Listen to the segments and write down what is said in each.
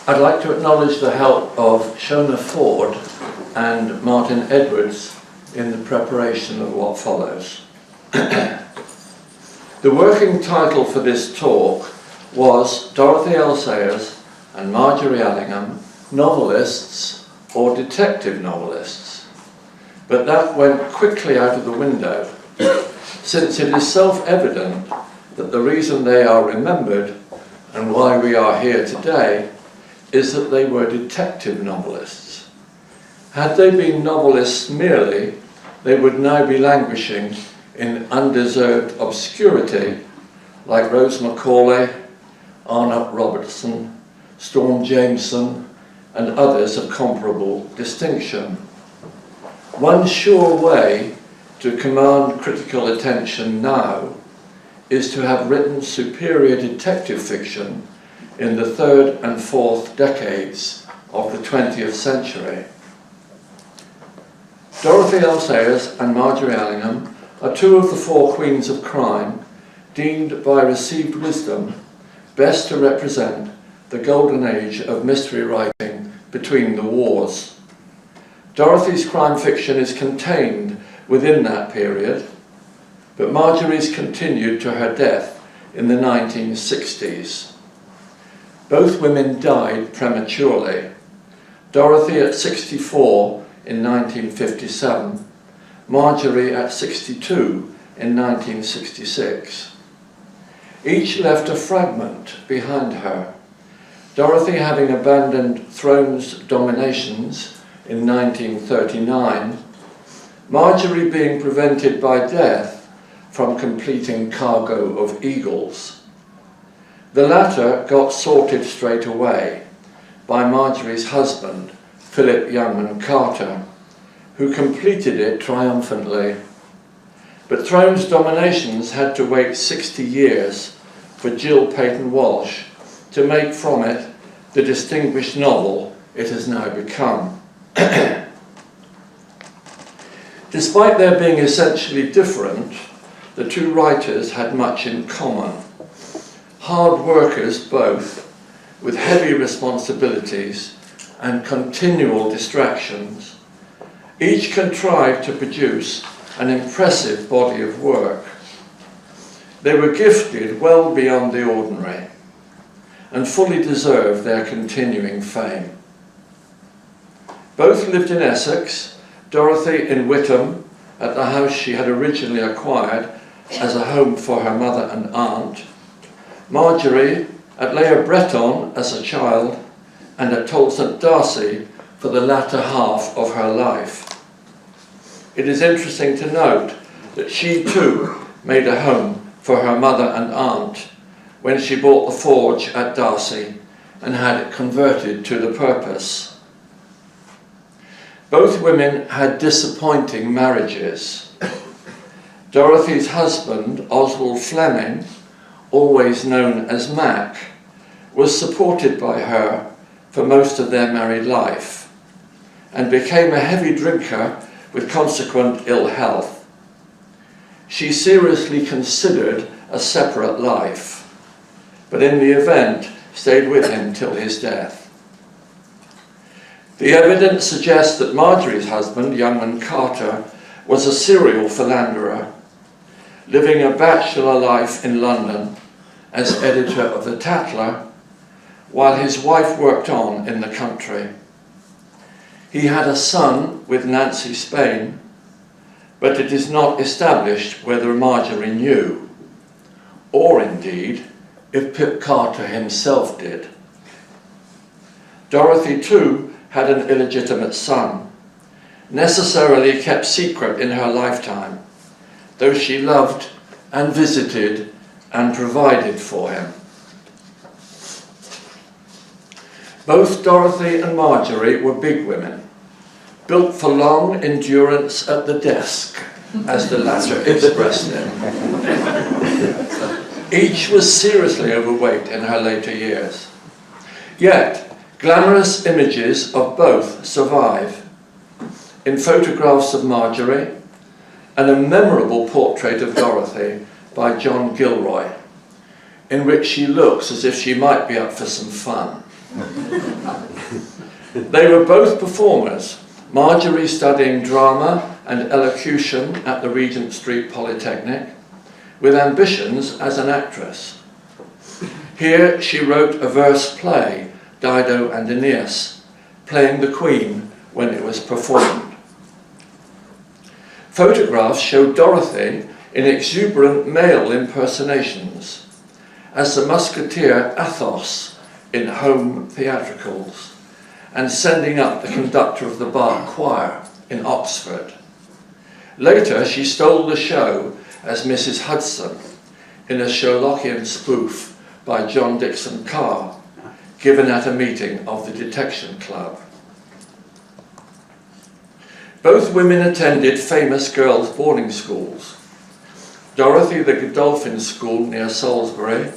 I'd like to acknowledge the help of Shona Ford and Martin Edwards in the preparation of what follows. The working title for this talk was Dorothy L. Sayers and Margery Allingham, Novelists or Detective Novelists. But that went quickly out of the window, since it is self-evident that the reason they are remembered and why we are here today is that they were detective novelists. Had they been novelists merely, they would now be languishing in undeserved obscurity like Rose Macaulay, Arnott Robertson, Storm Jameson, and others of comparable distinction. One sure way to command critical attention now is to have written superior detective fiction in the third and fourth decades of the 20th century. Dorothy L. Sayers and Margery Allingham are two of the four queens of crime deemed by received wisdom best to represent the golden age of mystery writing between the wars. Dorothy's crime fiction is contained within that period, but Margery's continued to her death in the 1960s. Both women died prematurely. Dorothy at 64 in 1957, Margery at 62 in 1966. Each left a fragment behind her. Dorothy having abandoned throne's dominations in 1939, Margery being prevented by death from completing Cargo of Eagles. The latter got sorted straight away by Margery's husband, Philip Youngman Carter, who completed it triumphantly. But throne's dominations had to wait 60 years for Jill Peyton Walsh to make from it the distinguished novel it has now become. Despite their being essentially different, the two writers had much in common. Hard workers both, with heavy responsibilities and continual distractions, each contrived to produce an impressive body of work. They were gifted well beyond the ordinary and fully deserved their continuing fame. Both lived in Essex, Dorothy in Witham, at the house she had originally acquired as a home for her mother and aunt, Margery at Layer Breton as a child, and at Tol St Darcy for the latter half of her life. It is interesting to note that she too made a home for her mother and aunt when she bought the forge at Darcy and had it converted to the purpose. Both women had disappointing marriages. Dorothy's husband, Oswald Fleming, always known as Mac, was supported by her for most of their married life and became a heavy drinker with consequent ill health. She seriously considered a separate life, but in the event stayed with him till his death. The evidence suggests that Margery's husband, Youngman Carter, was a serial philanderer, living a bachelor life in London as editor of the Tatler, while his wife worked on in the country. He had a son with Nancy Spain, but it is not established whether Margery knew, or indeed if Pip Carter himself did. Dorothy too had an illegitimate son, necessarily kept secret in her lifetime, though she loved and visited and provided for him. Both Dorothy and Margery were big women, built for long endurance at the desk, as the latter expressed it. Each was seriously overweight in her later years. Yet, glamorous images of both survive. In photographs of Margery, and a memorable portrait of Dorothy by John Gilroy. in which she looks as if she might be up for some fun. They were both performers, Margery studying drama and elocution at the Regent Street Polytechnic, with ambitions as an actress. Here she wrote a verse play, Dido and Aeneas, playing the Queen when it was performed. Photographs show Dorothy in exuberant male impersonations, as the musketeer Athos in home theatricals, and sending up the conductor of the bar choir in Oxford. Later she stole the show as Mrs. Hudson in a Sherlockian spoof by John Dixon Carr, given at a meeting of the Detection Club. Both women attended famous girls' boarding schools. Dorothy the Godolphin School near Salisbury,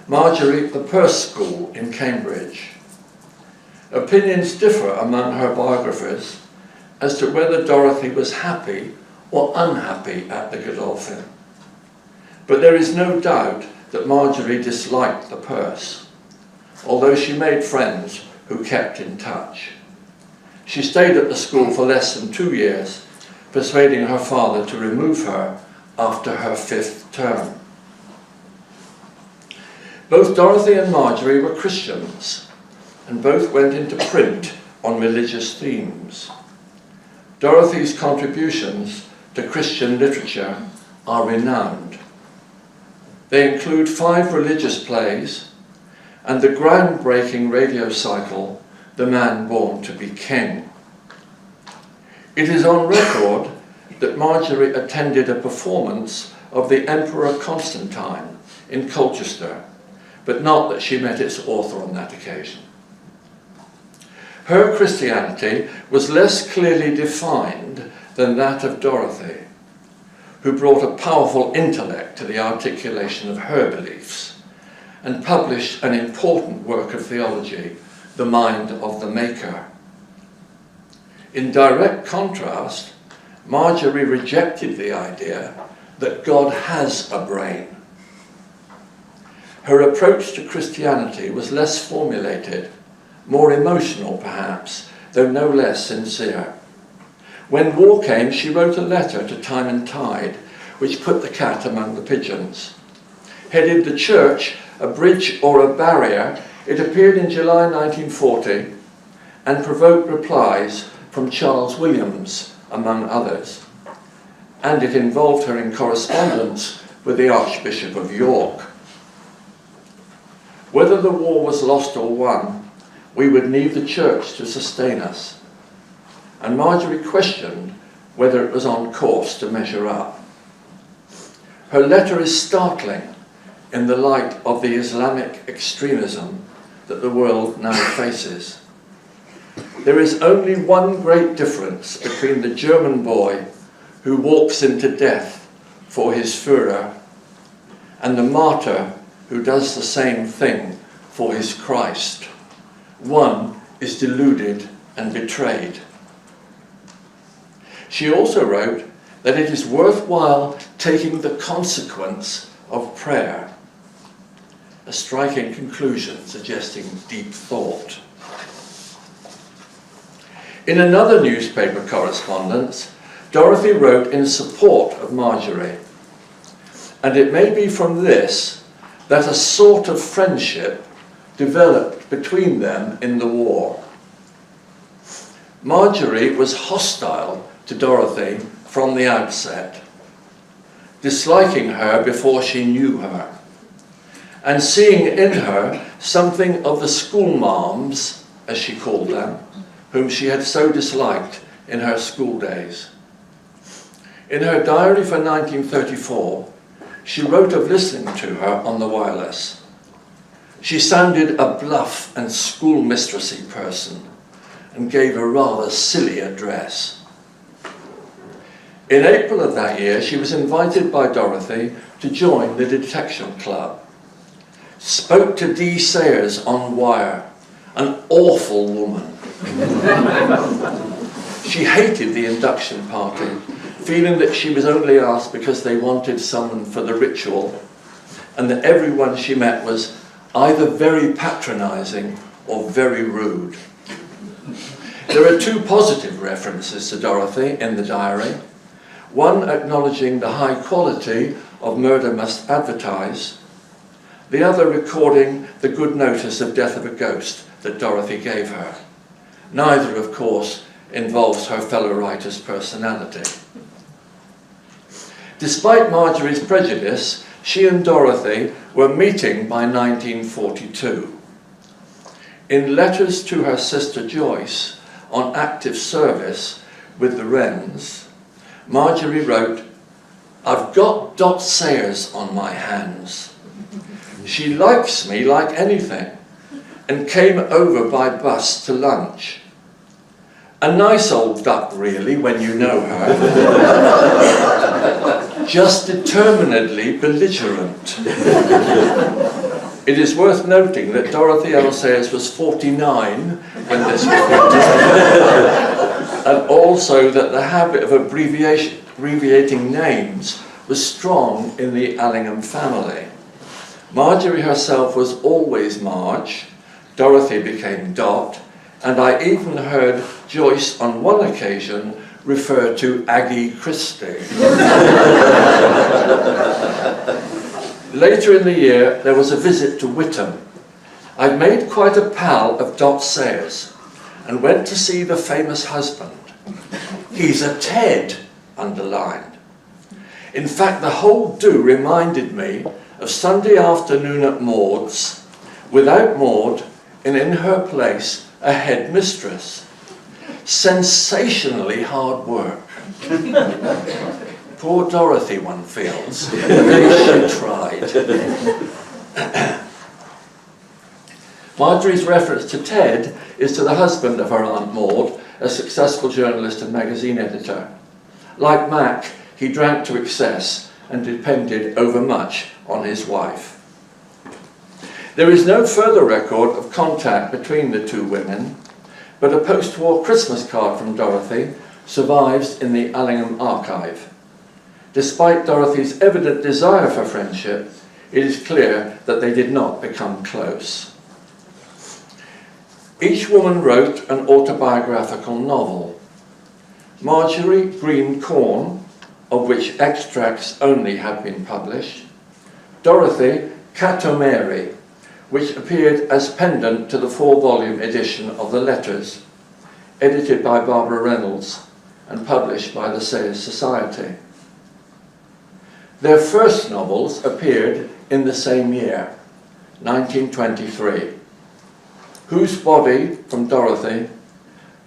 Margery the Perse School in Cambridge. Opinions differ among her biographers as to whether Dorothy was happy or unhappy at the Godolphin. But there is no doubt that Margery disliked the Perse, although she made friends who kept in touch. She stayed at the school for less than 2 years, persuading her father to remove her after her 5th term. Both Dorothy and Margery were Christians, and both went into print on religious themes. Dorothy's contributions to Christian literature are renowned. They include 5 religious plays and the groundbreaking radio cycle, The Man Born to be King. It is on record that Margery attended a performance of the Emperor Constantine in Colchester, but not that she met its author on that occasion. Her Christianity was less clearly defined than that of Dorothy, who brought a powerful intellect to the articulation of her beliefs and published an important work of theology, The Mind of the Maker. In direct contrast, Margery rejected the idea that God has a brain. Her approach to Christianity was less formulated, more emotional perhaps, though no less sincere. When war came, she wrote a letter to Time and Tide, which put the cat among the pigeons. Headed The Church, a Bridge or a Barrier, it appeared in July 1940 and provoked replies from Charles Williams, among others. And it involved her in correspondence with the Archbishop of York. Whether the war was lost or won, we would need the church to sustain us. And Margery questioned whether it was on course to measure up. Her letter is startling in the light of the Islamic extremism that the world now faces. There is only one great difference between the German boy who walks into death for his Führer and the martyr who does the same thing for his Christ. One is deluded and betrayed. She also wrote that it is worthwhile taking the consequence of prayer, a striking conclusion suggesting deep thought. In another newspaper correspondence, Dorothy wrote in support of Margery, and it may be from this that a sort of friendship developed between them in the war. Margery was hostile to Dorothy from the outset, disliking her before she knew her, and seeing in her something of the schoolmarms, as she called them, whom she had so disliked in her school days. In her diary for 1934, she wrote of listening to her on the wireless. She sounded a bluff and schoolmistressy person and gave a rather silly address. In April of that year, she was invited by Dorothy to join the Detection Club. Spoke to D. Sayers on wire, an awful woman. She hated the induction party, feeling that she was only asked because they wanted someone for the ritual, and that everyone she met was either very patronising or very rude. There are two positive references to Dorothy in the diary, one acknowledging the high quality of Murder Must Advertise, the other recording the good notice of death of a ghost that Dorothy gave her. Neither, of course, involves her fellow writer's personality. Despite Margery's prejudice, she and Dorothy were meeting by 1942. In letters to her sister Joyce on active service with the Wrens, Margery wrote, "I've got Dot Sayers on my hands. She likes me like anything and came over by bus to lunch. A nice old duck, really, when you know her. Just determinedly belligerent." It is worth noting that Dorothy L. Sayers was 49 when this was written, and also that the habit of abbreviating names was strong in the Allingham family. Margery herself was always Marge, Dorothy became Dot, and I even heard Joyce on one occasion refer to Aggie Christie. Later in the year, there was a visit to Witham. I'd made quite a pal of Dot Sayers and went to see the famous husband. He's a Ted, underlined. In fact, the whole do reminded me of Sunday afternoon at Maud's, without Maud, and in her place a headmistress. Sensationally hard work. Poor Dorothy, one feels. She tried. Margery's reference to Ted is to the husband of her Aunt Maud, a successful journalist and magazine editor. Like Mac, he drank to excess and depended overmuch on his wife. There is no further record of contact between the two women, but a post-war Christmas card from Dorothy survives in the Allingham archive. Despite Dorothy's evident desire for friendship, it is clear that they did not become close. Each woman wrote an autobiographical novel. Margery Green Corn, of which extracts only have been published. Dorothy Cato Mary, which appeared as pendant to the 4-volume edition of the Letters, edited by Barbara Reynolds and published by the Sayers Society. Their first novels appeared in the same year, 1923. Whose Body from Dorothy,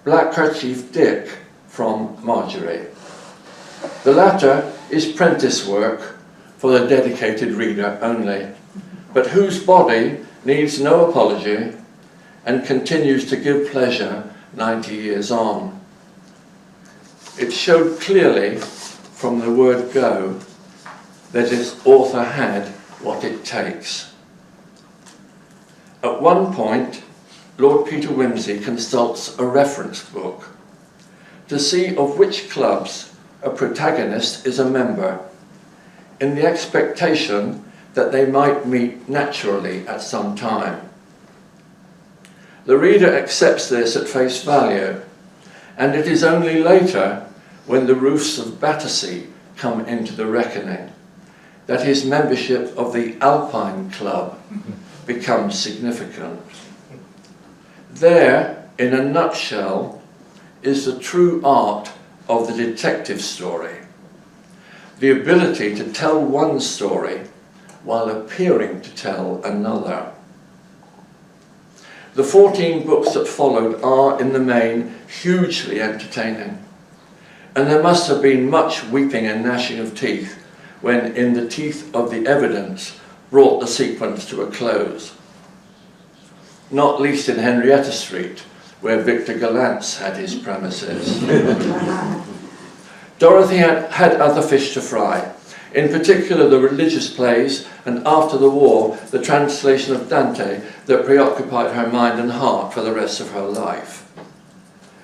Black Kerchief Dick from Margery. The latter is prentice work for the dedicated reader only, but Whose Body needs no apology and continues to give pleasure 90 years on. It showed clearly from the word go that its author had what it takes. At one point, Lord Peter Wimsey consults a reference book to see of which clubs a protagonist is a member, in the expectation that they might meet naturally at some time. The reader accepts this at face value, and it is only later, when the roofs of Battersea come into the reckoning, that his membership of the Alpine Club becomes significant. There, in a nutshell, is the true art of the detective story. The ability to tell one story while appearing to tell another. The 14 books that followed are, in the main, hugely entertaining, and there must have been much weeping and gnashing of teeth when In the Teeth of the Evidence brought the sequence to a close. Not least in Henrietta Street, where Victor Gallant's had his premises. Dorothy had other fish to fry, in particular the religious plays, and after the war, the translation of Dante that preoccupied her mind and heart for the rest of her life.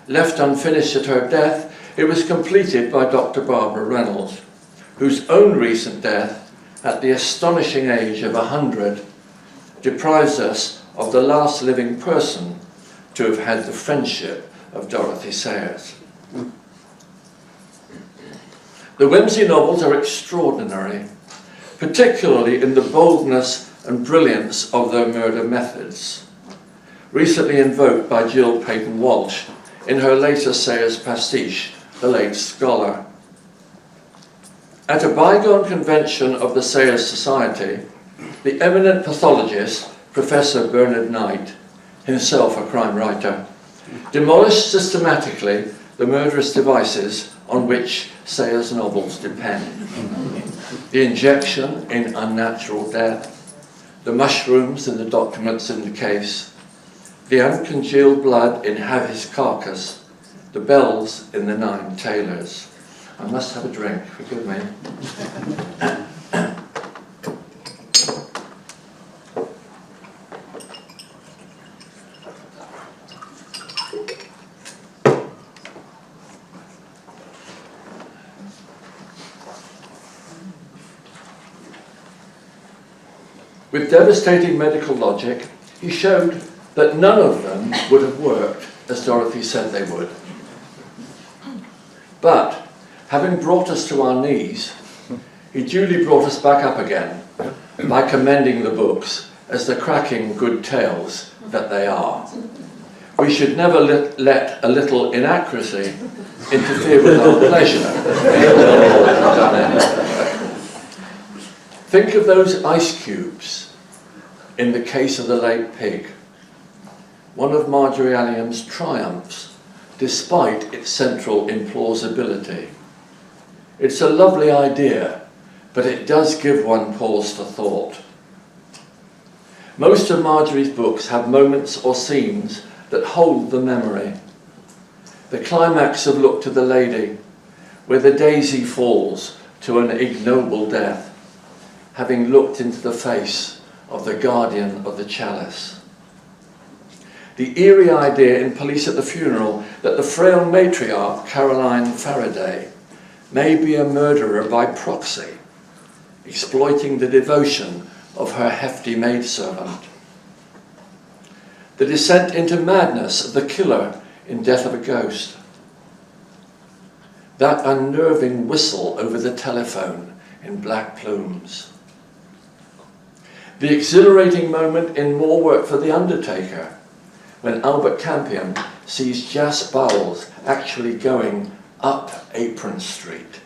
Left unfinished at her death, it was completed by Dr. Barbara Reynolds, whose own recent death at the astonishing age of 100, deprives us of the last living person to have had the friendship of Dorothy Sayers. The Whimsy novels are extraordinary, particularly in the boldness and brilliance of their murder methods, recently invoked by Jill Peyton Walsh in her later Sayers pastiche, The Late Scholar. At a bygone convention of the Sayers Society, the eminent pathologist, Professor Bernard Knight, himself a crime writer, demolished systematically the murderous devices on which Sayers' novels depend. The injection in unnatural death, the mushrooms in the documents in the case, the uncongealed blood in Have His Carcass, the bells in the 9 Tailors. I must have a drink, forgive me. With devastating medical logic, he showed that none of them would have worked as Dorothy said they would. But, having brought us to our knees, he duly brought us back up again by commending the books as the cracking good tales that they are. We should never let a little inaccuracy interfere with our pleasure. Think of those ice cubes in the case of the late pig, one of Margery Allingham's triumphs, despite its central implausibility. It's a lovely idea, but it does give one pause for thought. Most of Margery's books have moments or scenes that hold the memory. The climax of Look to the Lady, where the daisy falls to an ignoble death, having looked into the face of the guardian of the chalice. The eerie idea in Police at the Funeral that the frail matriarch, Caroline Faraday, may be a murderer by proxy, exploiting the devotion of her hefty maidservant. The descent into madness of the killer in Death of a Ghost. That unnerving whistle over the telephone in Black Plumes. The exhilarating moment in More Work for the Undertaker, when Albert Campion sees Jas Bowles actually going up Apron Street.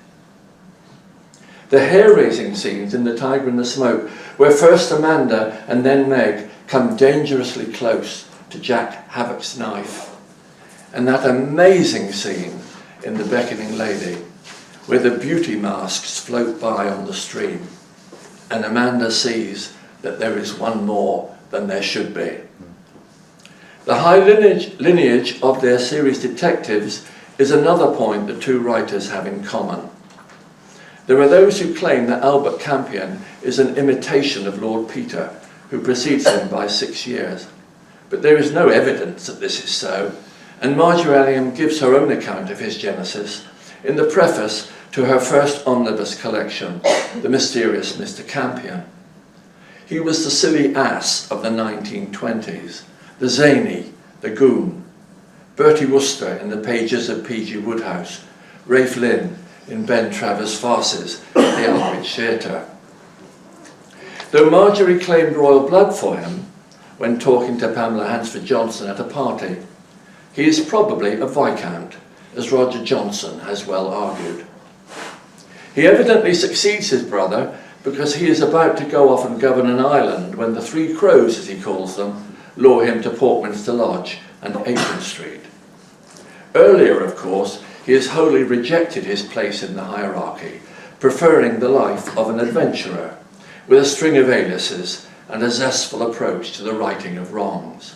The hair-raising scenes in The Tiger and the Smoke, where first Amanda and then Meg come dangerously close to Jack Havock's knife. And that amazing scene in The Beckoning Lady, where the beauty masks float by on the stream, and Amanda sees that there is one more than there should be. The high lineage of their series detectives is another point the two writers have in common. There are those who claim that Albert Campion is an imitation of Lord Peter, who precedes him by 6 years. But there is no evidence that this is so, and Margery Allingham gives her own account of his genesis in the preface to her first omnibus collection, The Mysterious Mr. Campion. He was the silly ass of the 1920s, the zany, the goon, Bertie Wooster in the pages of P.G. Wodehouse, Rafe Lynn in Ben Travers' farces at the Aldwych Theatre. Though Margery claimed royal blood for him when talking to Pamela Hansford Johnson at a party, he is probably a Viscount, as Roger Johnson has well argued. He evidently succeeds his brother because he is about to go off and govern an island when the Three Crows, as he calls them, lure him to Portminster Lodge and Apron Street. Earlier, of course, he has wholly rejected his place in the hierarchy, preferring the life of an adventurer, with a string of aliases and a zestful approach to the righting of wrongs.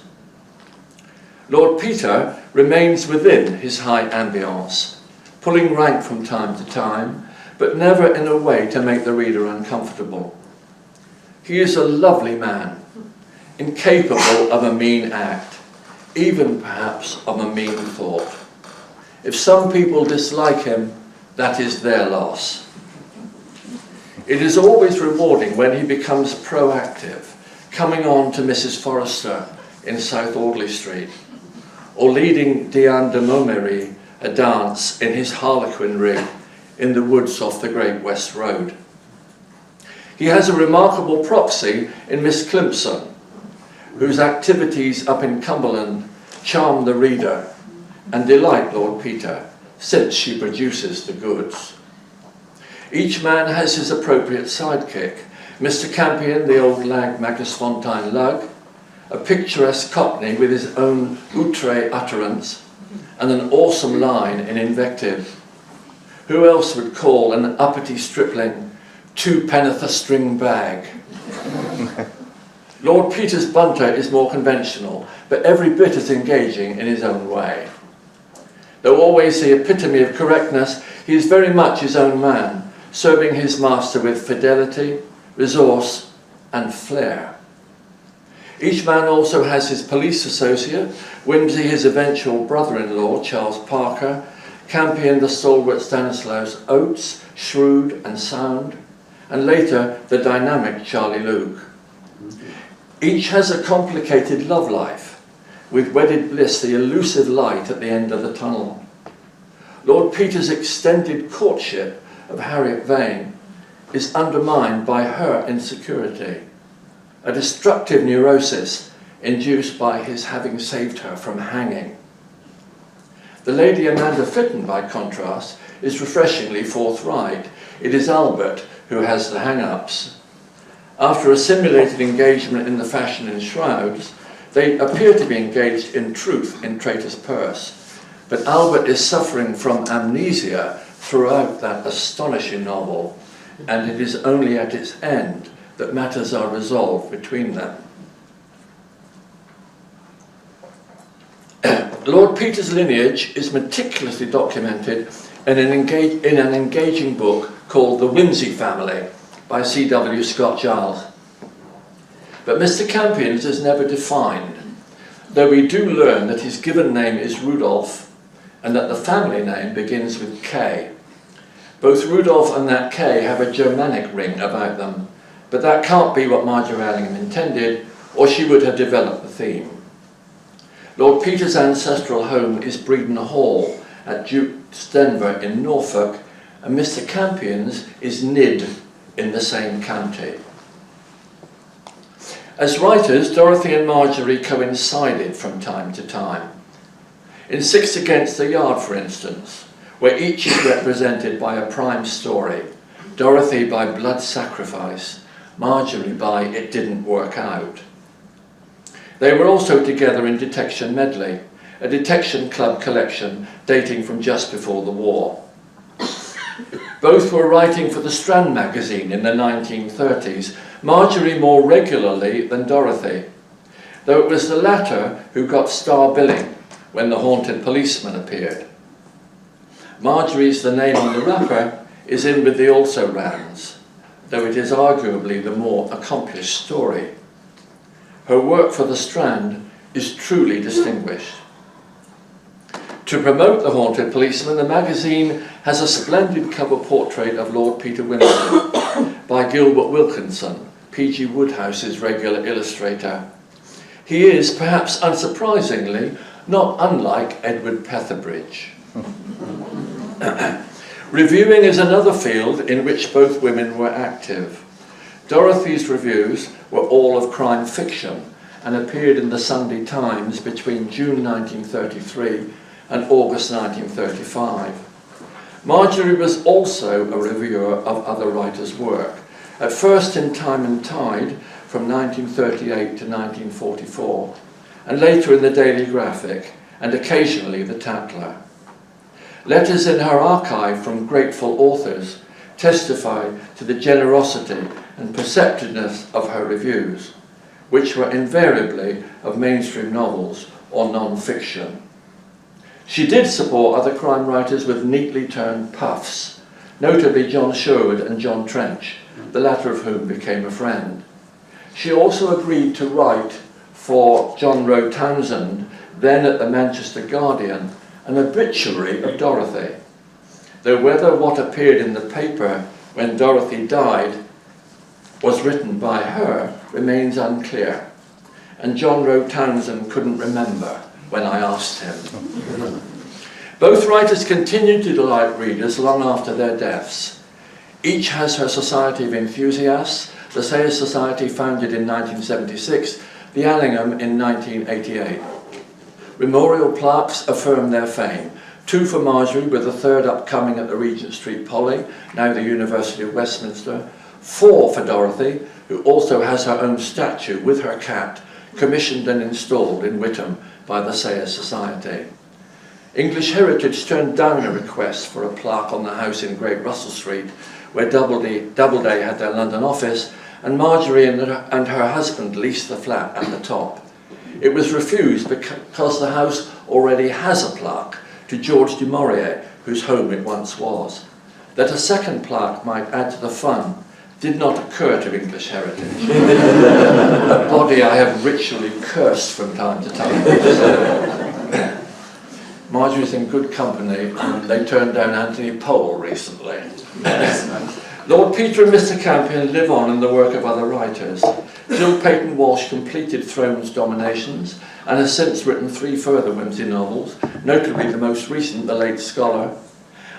Lord Peter remains within his high ambience, pulling rank from time to time, but never in a way to make the reader uncomfortable. He is a lovely man, incapable of a mean act, even perhaps of a mean thought. If some people dislike him, that is their loss. It is always rewarding when he becomes proactive, coming on to Mrs. Forrester in South Audley Street, or leading Diane de Montméry a dance in his harlequin rig in the woods off the Great West Road. He has a remarkable proxy in Miss Climpson, whose activities up in Cumberland charm the reader and delight Lord Peter, since she produces the goods. Each man has his appropriate sidekick. Mr. Campion, the old lag Macclesfontein lug, a picturesque cockney with his own outre utterance and an awesome line in invective. Who else would call an uppity stripling twopenn'orth a string bag? Lord Peter's bunter is more conventional, but every bit as engaging in his own way. Though always the epitome of correctness, he is very much his own man, serving his master with fidelity, resource, and flair. Each man also has his police associate, Wimsey his eventual brother-in-law, Charles Parker, Campion the stalwart Stanislaus Oates, shrewd and sound, and later the dynamic Charlie Luke. Each has a complicated love life, with wedded bliss the elusive light at the end of the tunnel. Lord Peter's extended courtship of Harriet Vane is undermined by her insecurity, a destructive neurosis induced by his having saved her from hanging. The Lady Amanda Fitton, by contrast, is refreshingly forthright. It is Albert who has the hang-ups. After a simulated engagement in the fashion in shrouds, they appear to be engaged in truth in Traitor's Purse, but Albert is suffering from amnesia throughout that astonishing novel, and it is only at its end that matters are resolved between them. Lord Peter's lineage is meticulously documented in an engaging book called The Wimsey Family by C.W. Scott Giles. But Mr. Campion's is never defined, though we do learn that his given name is Rudolph and that the family name begins with K. Both Rudolph and that K have a Germanic ring about them, but that can't be what Margery Allingham intended, or she would have developed the theme. Lord Peter's ancestral home is Breedon Hall at Duke's Denver in Norfolk, and Mr. Campion's is Nidd in the same county. As writers, Dorothy and Margery coincided from time to time. In Six Against the Yard, for instance, where each is represented by a prime story, Dorothy by blood sacrifice, Margery by it didn't work out. They were also together in Detection Medley, a detection club collection dating from just before the war. Both were writing for the Strand magazine in the 1930s, Margery more regularly than Dorothy, though it was the latter who got star billing when The Haunted Policeman appeared. Margery's The Name on the Wrapper is in with the also-rans, though it is arguably the more accomplished story. Her work for the Strand is truly distinguished. To promote The Haunted Policeman, the magazine has a splendid cover portrait of Lord Peter Wimsey by Gilbert Wilkinson, P.G. Woodhouse's regular illustrator. He is, perhaps unsurprisingly, not unlike Edward Petherbridge. Reviewing is another field in which both women were active. Dorothy's reviews were all of crime fiction and appeared in the Sunday Times between June 1933 and August 1935. Margery was also a reviewer of other writers' work, at first in Time and Tide from 1938 to 1944, and later in the Daily Graphic, and occasionally the Tatler. Letters in her archive from grateful authors testify to the generosity and perceptiveness of her reviews, which were invariably of mainstream novels or non-fiction. She did support other crime writers with neatly turned puffs, notably John Sherwood and John Trench, the latter of whom became a friend. She also agreed to write for John Rowe Townsend, then at the Manchester Guardian, an obituary of Dorothy, though whether what appeared in the paper when Dorothy died was written by her remains unclear, and John Rowe Townsend couldn't remember when I asked him. Both writers continued to delight readers long after their deaths. Each has her society of enthusiasts, the Sayers Society founded in 1976, the Allingham in 1988. Memorial plaques affirm their fame. 2 for Margery, with a 3rd upcoming at the Regent Street Poly, now the University of Westminster. 4 for Dorothy, who also has her own statue with her cat, commissioned and installed in Witham by the Sayers Society. English Heritage turned down a request for a plaque on the house in Great Russell Street, where Doubleday had their London office, and Margery and her husband leased the flat at the top. It was refused because the house already has a plaque to George du Maurier, whose home it once was. That a second plaque might add to the fun did not occur to English Heritage, a body I have ritually cursed from time to time. Margery's in good company, and they turned down Anthony Powell recently. Lord Peter and Mr. Campion live on in the work of other writers. Jill Peyton Walsh completed Throne's Dominations and has since written 3 further whimsy novels, notably the most recent, The Late Scholar.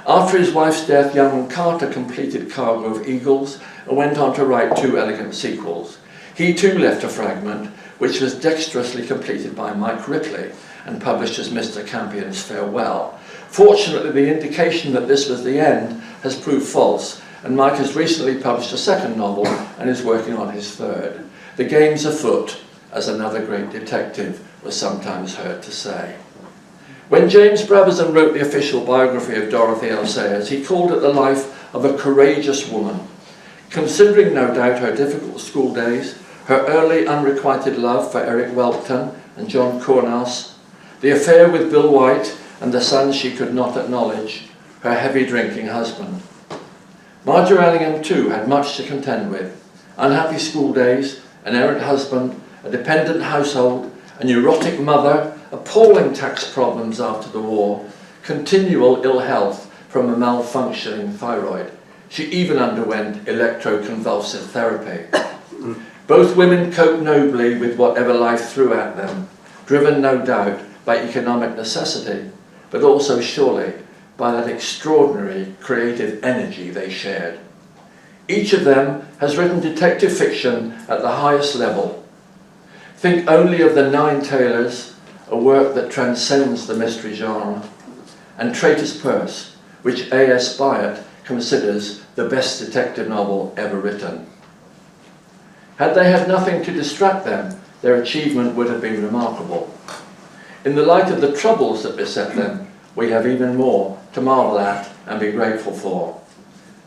After his wife's death, young Carter completed Cargo of Eagles and went on to write 2 elegant sequels. He too left a fragment, which was dexterously completed by Mike Ripley and published as Mr. Campion's Farewell. Fortunately, the indication that this was the end has proved false, and Mike has recently published a 2nd novel and is working on his 3rd. The game's afoot, as another great detective was sometimes heard to say. When James Brabazon wrote the official biography of Dorothy L. Sayers, he called it the life of a courageous woman. Considering no doubt her difficult school days, her early unrequited love for Eric Welkton and John Cornas, the affair with Bill White and the son she could not acknowledge, her heavy drinking husband. Margery Allingham too had much to contend with. Unhappy school days, an errant husband, a dependent household, a neurotic mother, appalling tax problems after the war, continual ill health from a malfunctioning thyroid. She even underwent electroconvulsive therapy. Both women coped nobly with whatever life threw at them, driven no doubt by economic necessity, but also surely by that extraordinary creative energy they shared. Each of them has written detective fiction at the highest level. Think only of The 9 Tailors, a work that transcends the mystery genre, and Traitor's Purse, which A.S. Byatt considers the best detective novel ever written. Had they had nothing to distract them, their achievement would have been remarkable. In the light of the troubles that beset them, we have even more to marvel at and be grateful for.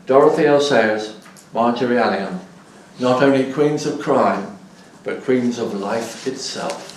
Dorothy L. Sayers, Margery Allingham, not only queens of crime, but queens of life itself.